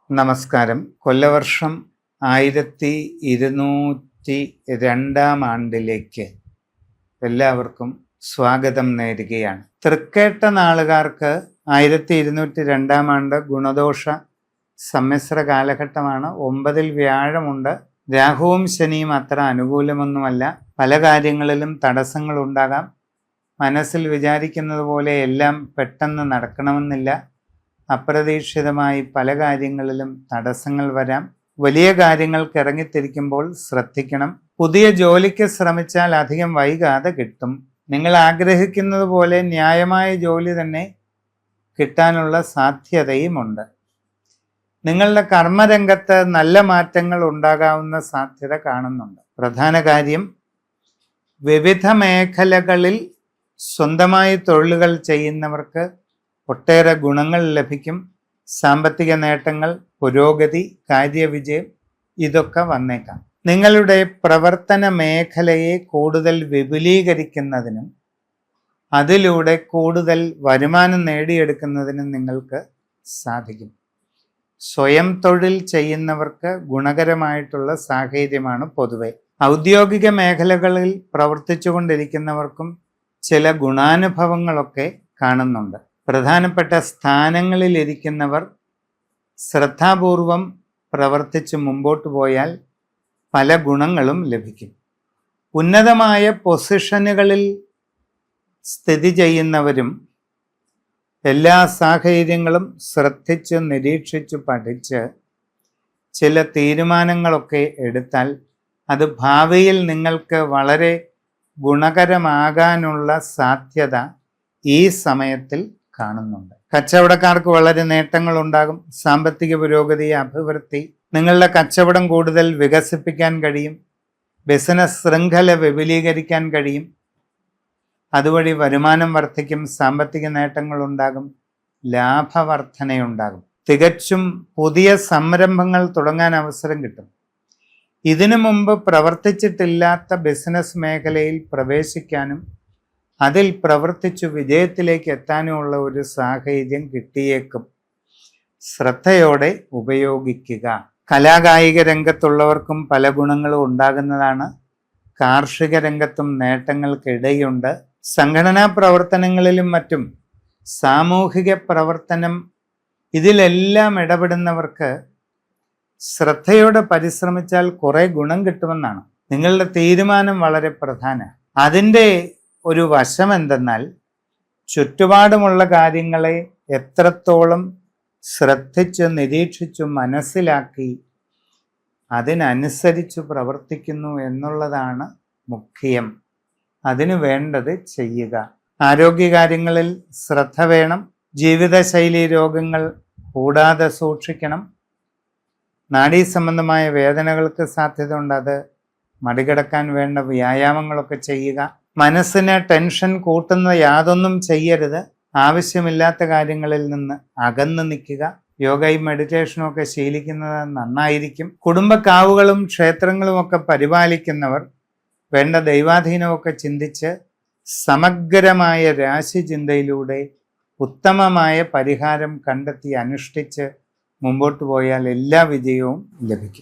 നമസ്കാരം. കൊല്ലവർഷം 1202 ആണ്ടിലേക്ക് എല്ലാവർക്കും സ്വാഗതം നേരുകയാണ്. തൃക്കേട്ട നാളുകാർക്ക് 1202 ആണ്ട് ഗുണദോഷ സമ്മിശ്ര കാലഘട്ടമാണ്. 9-ൽ വ്യാഴമുണ്ട്. രാഹുവും ശനിയും അത്ര അനുകൂലമൊന്നുമല്ല. പല കാര്യങ്ങളിലും തടസ്സങ്ങൾ ഉണ്ടാകാം. മനസ്സിൽ വിചാരിക്കുന്നത് പോലെ എല്ലാം പെട്ടെന്ന് നടക്കണമെന്നില്ല. അപ്രതീക്ഷിതമായി പല കാര്യങ്ങളിലും തടസ്സങ്ങൾ വരാം. വലിയ കാര്യങ്ങൾക്ക് ഇറങ്ങിത്തിരിക്കുമ്പോൾ ശ്രദ്ധിക്കണം. പുതിയ ജോലിക്ക് ശ്രമിച്ചാൽ അധികം വൈകാതെ കിട്ടും. നിങ്ങൾ ആഗ്രഹിക്കുന്നത് പോലെ ന്യായമായ ജോലി തന്നെ കിട്ടാനുള്ള സാധ്യതയുമുണ്ട്. നിങ്ങളുടെ കർമ്മരംഗത്ത് നല്ല മാറ്റങ്ങൾ ഉണ്ടാകാവുന്ന സാധ്യത കാണുന്നുണ്ട്. പ്രധാന കാര്യം, വിവിധ മേഖലകളിൽ സ്വന്തമായി തൊഴിലുകൾ ചെയ്യുന്നവർക്ക് ഒട്ടേറെ ഗുണങ്ങൾ ലഭിക്കും. സാമ്പത്തിക നേട്ടങ്ങൾ, പുരോഗതി, കാര്യവിജയം ഇതൊക്കെ വന്നേക്കാം. നിങ്ങളുടെ പ്രവർത്തന മേഖലയെ കൂടുതൽ വിപുലീകരിക്കുന്നതിനും അതിലൂടെ കൂടുതൽ വരുമാനം നേടിയെടുക്കുന്നതിനും നിങ്ങൾക്ക് സാധിക്കും. സ്വയം തൊഴിൽ ചെയ്യുന്നവർക്ക് ഗുണകരമായിട്ടുള്ള സാഹചര്യമാണ് പൊതുവെ. ഔദ്യോഗിക മേഖലകളിൽ പ്രവർത്തിച്ചു കൊണ്ടിരിക്കുന്നവർക്കും ചില ഗുണാനുഭവങ്ങളൊക്കെ കാണുന്നുണ്ട്. പ്രധാനപ്പെട്ട സ്ഥാനങ്ങളിൽ ഇരിക്കുന്നവർ ശ്രദ്ധാപൂർവം പ്രവർത്തിച്ച് മുമ്പോട്ട് പോയാൽ പല ഗുണങ്ങളും ലഭിക്കും. ഉന്നതമായ പൊസിഷനുകളിൽ സ്ഥിതി ചെയ്യുന്നവരും എല്ലാ സാഹചര്യങ്ങളും ശ്രദ്ധിച്ച് നിരീക്ഷിച്ച് പഠിച്ച് ചില തീരുമാനങ്ങളൊക്കെ എടുത്താൽ അത് ഭാവിയിൽ നിങ്ങൾക്ക് വളരെ ഗുണകരമാകാനുള്ള സാധ്യത ഈ സമയത്തിൽ കാണുന്നുണ്ട്. കച്ചവടക്കാർക്ക് വളരെ നേട്ടങ്ങൾ ഉണ്ടാകും. സാമ്പത്തിക പുരോഗതി, അഭിവൃദ്ധി, നിങ്ങളുടെ കച്ചവടം കൂടുതൽ വികസിപ്പിക്കാൻ കഴിയും. ബിസിനസ് ശൃംഖല വിപുലീകരിക്കാൻ കഴിയും. അതുവഴി വരുമാനം വർദ്ധിക്കും. സാമ്പത്തിക നേട്ടങ്ങൾ ഉണ്ടാകും. ലാഭവർദ്ധനയുണ്ടാകും. തികച്ചും പുതിയ സംരംഭങ്ങൾ തുടങ്ങാൻ അവസരം കിട്ടും. ഇതിനു മുമ്പ് പ്രവർത്തിച്ചിട്ടില്ലാത്ത ബിസിനസ് മേഖലയിൽ പ്രവേശിക്കാനും അതിൽ പ്രവർത്തിച്ചു വിജയത്തിലേക്ക് എത്താനുമുള്ള ഒരു സാഹചര്യം കിട്ടിയേക്കും. ശ്രദ്ധയോടെ ഉപയോഗിക്കുക. കലാകായിക രംഗത്തുള്ളവർക്കും പല ഗുണങ്ങളും ഉണ്ടാകുന്നതാണ്. കാർഷിക രംഗത്തും നേട്ടങ്ങൾക്കിടയുണ്ട്. സംഘടനാ പ്രവർത്തനങ്ങളിലും മറ്റും സാമൂഹിക പ്രവർത്തനം ഇതിലെല്ലാം ഇടപെടുന്നവർക്ക് ശ്രദ്ധയോടെ പരിശ്രമിച്ചാൽ കുറെ ഗുണം കിട്ടുമെന്നാണ്. നിങ്ങളുടെ തീരുമാനം വളരെ പ്രധാനമാണ്. അതിൻ്റെ ഒരു വശം എന്തെന്നാൽ, ചുറ്റുപാടുമുള്ള കാര്യങ്ങളെ എത്രത്തോളം ശ്രദ്ധിച്ച് നിരീക്ഷിച്ചു മനസ്സിലാക്കി അതിനനുസരിച്ച് പ്രവർത്തിക്കുന്നു എന്നുള്ളതാണ് മുഖ്യം. അതിനു വേണ്ടത് ചെയ്യുക. ആരോഗ്യകാര്യങ്ങളിൽ ശ്രദ്ധ വേണം. ജീവിതശൈലി രോഗങ്ങൾ കൂടാതെ സൂക്ഷിക്കണം. നാഡീ സംബന്ധമായ വേദനകൾക്ക് സാധ്യത ഉണ്ട്. അത് മറികടക്കാൻ വേണ്ട വ്യായാമങ്ങളൊക്കെ ചെയ്യുക. മനസ്സിന് ടെൻഷൻ കൂട്ടുന്ന യാതൊന്നും ചെയ്യരുത്. ആവശ്യമില്ലാത്ത കാര്യങ്ങളിൽ നിന്ന് അകന്നു നിൽക്കുക. യോഗയും മെഡിറ്റേഷനും ഒക്കെ ശീലിക്കുന്നത് നന്നായിരിക്കും. കുടുംബക്കാവുകളും ക്ഷേത്രങ്ങളും ഒക്കെ പരിപാലിക്കുന്നവർ വേണ്ട ദൈവാധീനമൊക്കെ ചിന്തിച്ച് സമഗ്രമായ രാശിചിന്തയിലൂടെ ഉത്തമമായ പരിഹാരം കണ്ടെത്തി അനുഷ്ഠിച്ച് മുമ്പോട്ട് പോയാൽ എല്ലാ വിജയവും ലഭിക്കും.